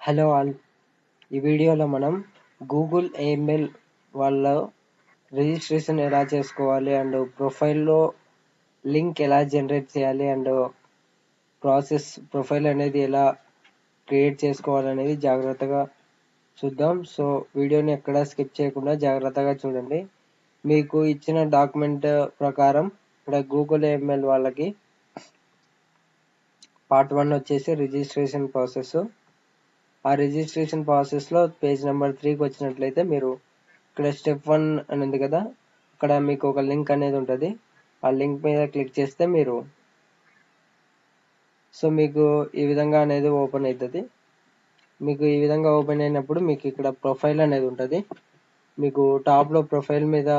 Hello all, ఈ వీడియోలో మనం గూగుల్ ఏమెయిల్ వాళ్ళ రిజిస్ట్రేషన్ ఎలా చేసుకోవాలి అండ్ ప్రొఫైల్లో లింక్ ఎలా జనరేట్ చేయాలి అండ్ ప్రొఫైల్ అనేది ఎలా క్రియేట్ చేసుకోవాలనేది జాగ్రత్తగా చూద్దాం. సో వీడియోని ఎక్కడ స్కిప్ చేయకుండా జాగ్రత్తగా చూడండి. మీకు ఇచ్చిన డాక్యుమెంట్ ప్రకారం ఇక్కడ గూగుల్ ఏమెయిల్ వాళ్ళకి పార్ట్ 1 వచ్చేసి రిజిస్ట్రేషన్ ప్రాసెస్. ఆ రిజిస్ట్రేషన్ ప్రాసెస్ లో పేజ్ నెంబర్ 3కి వచ్చినట్లయితే మీరు ఇక్కడ స్టెప్ 1 అని ఉంది కదా, అక్కడ మీకు ఒక లింక్ అనేది ఉంటుంది. ఆ లింక్ మీద క్లిక్ చేస్తే మీకు ఈ విధంగా అనేది ఓపెన్ అవుతుంది. మీకు ఈ విధంగా ఓపెన్ అయినప్పుడు మీకు ఇక్కడ ప్రొఫైల్ అనేది ఉంటుంది. మీకు టాప్ లో ప్రొఫైల్ మీద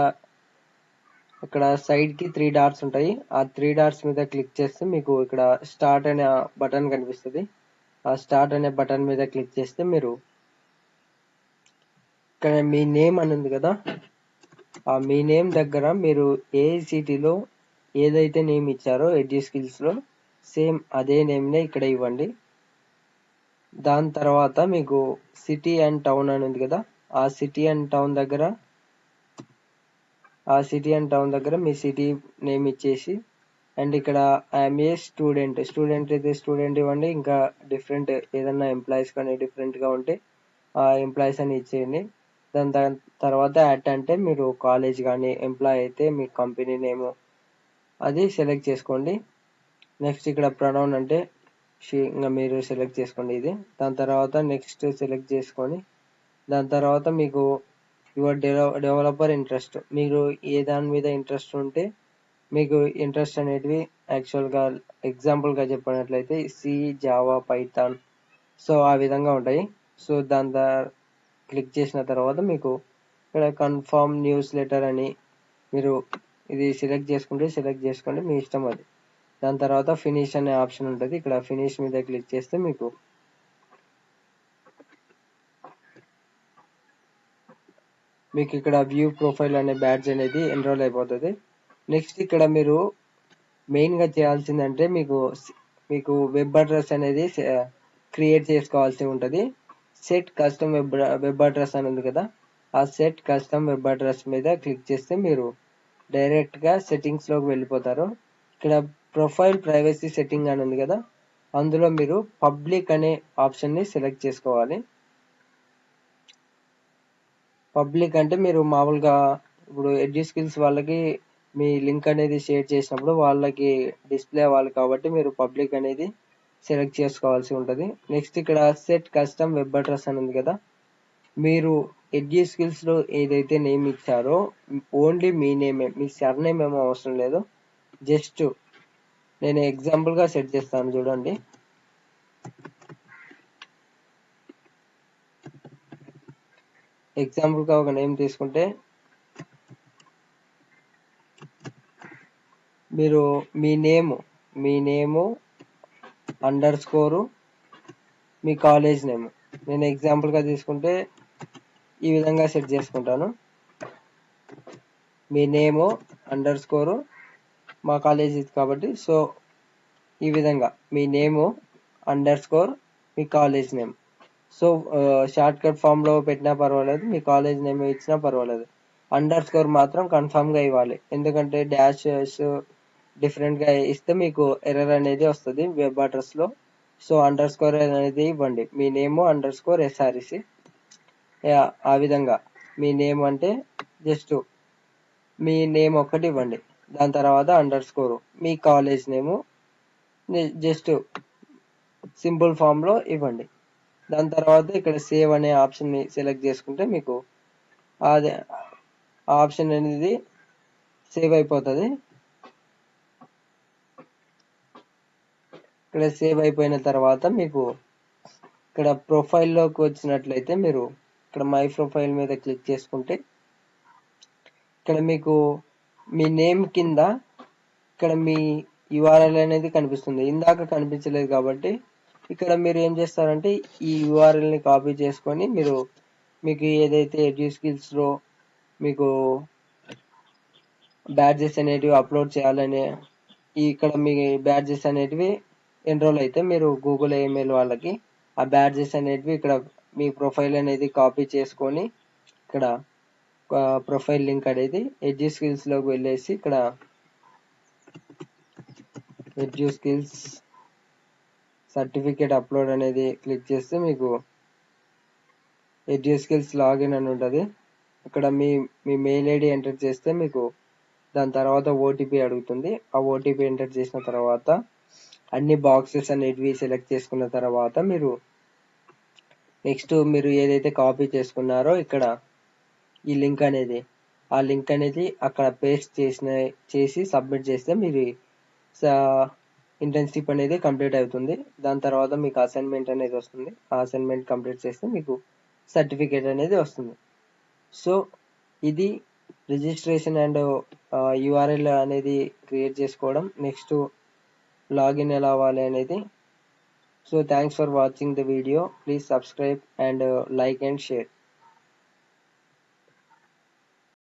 ఇక్కడ సైడ్ కి 3 డాట్స్ ఉంటాయి. ఆ 3 డాట్స్ మీద క్లిక్ చేస్తే మీకు ఇక్కడ స్టార్ట్ అనే బటన్ కనిపిస్తుంది. ఆ స్టార్ట్ అనే బటన్ మీద క్లిక్ చేస్తే మీరు ఇక్కడ మీ నేమ్ అని ఉంది కదా, ఆ మీ నేమ్ దగ్గర మీరు ఏఐసిటిలో ఏదైతే నేమ్ ఇచ్చారో ఎడ్యుస్కిల్స్ లో సేమ్ అదే నేమ్ నే ఇక్కడ ఇవ్వండి. దాని తర్వాత మీకు సిటీ అండ్ టౌన్ అని ఉంది కదా, ఆ సిటీ అండ్ టౌన్ దగ్గర మీ సిటీ నేమ్ ఇచ్చేసి అండ్ ఇక్కడ ఐఎమ్ ఏ స్టూడెంట్ అయితే స్టూడెంట్ ఇవ్వండి. ఇంకా డిఫరెంట్ ఏదన్నా ఎంప్లాయీస్ కానీ డిఫరెంట్ గా ఉంటే ఆ ఎంప్లాయీస్ అని ఇచ్చేయండి. దాని తర్వాత యాట్ అంటే మీరు కాలేజ్ కానీ ఎంప్లాయ్ అయితే మీ కంపెనీ నేమ్ అది సెలెక్ట్ చేసుకోండి. నెక్స్ట్ ఇక్కడ ప్రొనౌన్ అంటే ఇంకా మీరు సెలెక్ట్ చేసుకోండి ఇది. దాని తర్వాత నెక్స్ట్ సెలెక్ట్ చేసుకొని దాని తర్వాత మీకు యువర్ డెవలపర్ ఇంట్రెస్ట్, మీరు ఏ దాని మీద ఇంట్రెస్ట్ ఉంటే మీకు ఇంట్రెస్ట్ అనేటివి యాక్చువల్గా ఎగ్జాంపుల్గా చెప్పినట్లయితే సి, జావా, పైథాన్, సో ఆ విధంగా ఉంటాయి. సో దాని క్లిక్ చేసిన తర్వాత మీకు ఇక్కడ కన్ఫర్మ్ న్యూస్ లెటర్ అని మీరు ఇది సెలెక్ట్ చేసుకోండి, మీ ఇష్టం అది. దాని తర్వాత ఫినిష్ అనే ఆప్షన్ ఉంటుంది. ఇక్కడ ఫినిష్ మీద క్లిక్ చేస్తే మీకు ఇక్కడ వ్యూ ప్రొఫైల్ అనే బ్యాడ్జ్ అనేది ఎన్రోల్ అయిపోతుంది. నెక్స్ట్ ఇక్కడ మీరు మెయిన్ గా చేయాల్సిందంటే మీకు వెబ్ అడ్రస్ అనేది క్రియేట్ చేసుకోవాల్సి ఉంటుంది. సెట్ కస్టమ్ వెబ్ అడ్రస్ అని ఉంది కదా, ఆ సెట్ కస్టమ్ వెబ్ అడ్రస్ మీద క్లిక్ చేస్తే మీరు డైరెక్ట్ గా సెట్టింగ్స్ లోకి వెళ్ళిపోతారు. ఇక్కడ ప్రొఫైల్ ప్రైవసీ సెట్టింగ్ అని ఉంది కదా, అందులో మీరు పబ్లిక్ అనే ఆప్షన్ ని సెలెక్ట్ చేసుకోవాలి. పబ్లిక్ అంటే మీరు మామూలుగా ఇప్పుడు ఎడ్యుస్కిల్స్ వాళ్ళకి మీ లింక్ అనేది షేర్ చేసినప్పుడు వాళ్ళకి డిస్ప్లే అవ్వాలి కాబట్టి మీరు పబ్లిక్ అనేది సెలెక్ట్ చేసుకోవాల్సి ఉంటుంది. నెక్స్ట్ ఇక్కడ సెట్ కస్టమ్ వెబ్ అడ్రస్ అని ఉంది కదా, మీరు ఎడ్యుస్కిల్స్ లో ఏదైతే నేమ్ ఇచ్చారో ఓన్లీ మీ నేమే, మీ సర్ నేమ్ ఏమో అవసరం లేదు. జస్ట్ నేను ఎగ్జాంపుల్ గా సెట్ చేస్తాను చూడండి. ఎగ్జాంపుల్ గా ఒక నేమ్ తీసుకుంటే మీరు మీ నేమ్ అండర్ స్కోరు మీ కాలేజ్ నేమ్, నేను ఎగ్జాంపుల్ గా తీసుకుంటే ఈ విధంగా సెట్ చేసుకుంటాను. మీ నేమ్ అండర్ స్కోరు మా కాలేజ్ కాబట్టి సో ఈ విధంగా మీ నేమ్ అండర్ స్కోర్ మీ college name. So short cut form లో పెట్టినా పర్వాలేదు, మీ కాలేజ్ నేమ్ ఇచ్చినా పర్వాలేదు. అండర్ స్కోర్ మాత్రం కన్ఫర్మ్ గా ఇవ్వాలి, ఎందుకంటే డాష్ డిఫరెంట్ గా ఇస్తే మీకు ఎర్రర్ అనేది వస్తుంది వెబ్ అడ్రస్ లో. సో అండర్ స్కోర్ అనేది ఇవ్వండి, మీ నేమ్ అండర్ స్కోర్ ఎస్ఆర్సి. ఆ విధంగా మీ నేమ్ అంటే జస్ట్ మీ నేమ్ ఒక్కటి ఇవ్వండి. దాని తర్వాత అండర్ స్కోర్ మీ college name just simple form లో ఇవ్వండి. దాని తర్వాత ఇక్కడ సేవ్ అనే ఆప్షన్ ని సెలెక్ట్ చేసుకుంటే మీకు అది ఆప్షన్ అనేది సేవ్ అయిపోతుంది. ఇక్కడ సేవ్ అయిపోయిన తర్వాత మీకు ఇక్కడ ప్రొఫైల్ లోకి వచ్చినట్లయితే మీరు ఇక్కడ మై ప్రొఫైల్ మీద క్లిక్ చేసుకుంటే ఇక్కడ మీకు మీ నేమ్ కింద ఇక్కడ మీ యూఆర్ఎల్ అనేది కనిపిస్తుంది. ఇందాక కనిపించలేదు కాబట్టి ఇక్కడ మీరు ఏం చేస్తారంటే ఈ యూఆర్ఎల్ ని కాపీ చేసుకొని మీకు ఏదైతే ఎడ్యుస్కిల్స్ లో మీకు బ్యాడ్జెస్ అనేటివి అప్లోడ్ చేయాలని ఇక్కడ మీ బ్యాడ్జెస్ అనేటివి ఎన్రోల్ అయితే మీరు గూగుల్ ఈమెయిల్ వాళ్ళకి ఆ బ్యాడ్జెస్ అనేటివి ఇక్కడ మీ ప్రొఫైల్ అనేది కాపీ చేసుకొని ఇక్కడ ప్రొఫైల్ లింక్ అనేది ఎడ్యూ స్కిల్స్ లోకి వెళ్ళేసి ఇక్కడ ఎడ్యూ స్కిల్స్ సర్టిఫికేట్ అప్లోడ్ అనేది క్లిక్ చేస్తే మీకు ఎడ్యూ స్కిల్స్ లాగిన్ అని ఉంటుంది. ఇక్కడ మీ మెయిల్ ఐడి ఎంటర్ చేస్తే మీకు దాని తర్వాత ఓటీపీ అడుగుతుంది. ఆ ఓటీపీ ఎంటర్ చేసిన తర్వాత అన్ని బాక్సెస్ అనేటివి సెలెక్ట్ చేసుకున్న తర్వాత మీరు నెక్స్ట్ మీరు ఏదైతే కాపీ చేసుకున్నారో ఇక్కడ ఈ లింక్ అనేది ఆ లింక్ అనేది అక్కడ పేస్ట్ చేసి సబ్మిట్ చేస్తే మీరు ఇంటర్న్షిప్ అనేది కంప్లీట్ అవుతుంది. దాని తర్వాత మీకు అసైన్మెంట్ అనేది వస్తుంది. ఆ అసైన్మెంట్ కంప్లీట్ చేస్తే మీకు సర్టిఫికేట్ అనేది వస్తుంది. సో ఇది రిజిస్ట్రేషన్ అండ్ యూఆర్ఎల్ అనేది క్రియేట్ చేసుకోవడం, నెక్స్ట్ లాగిన్ ఎలా అవ్వాలి అనేది. So thanks for watching the video. Please subscribe and like and share.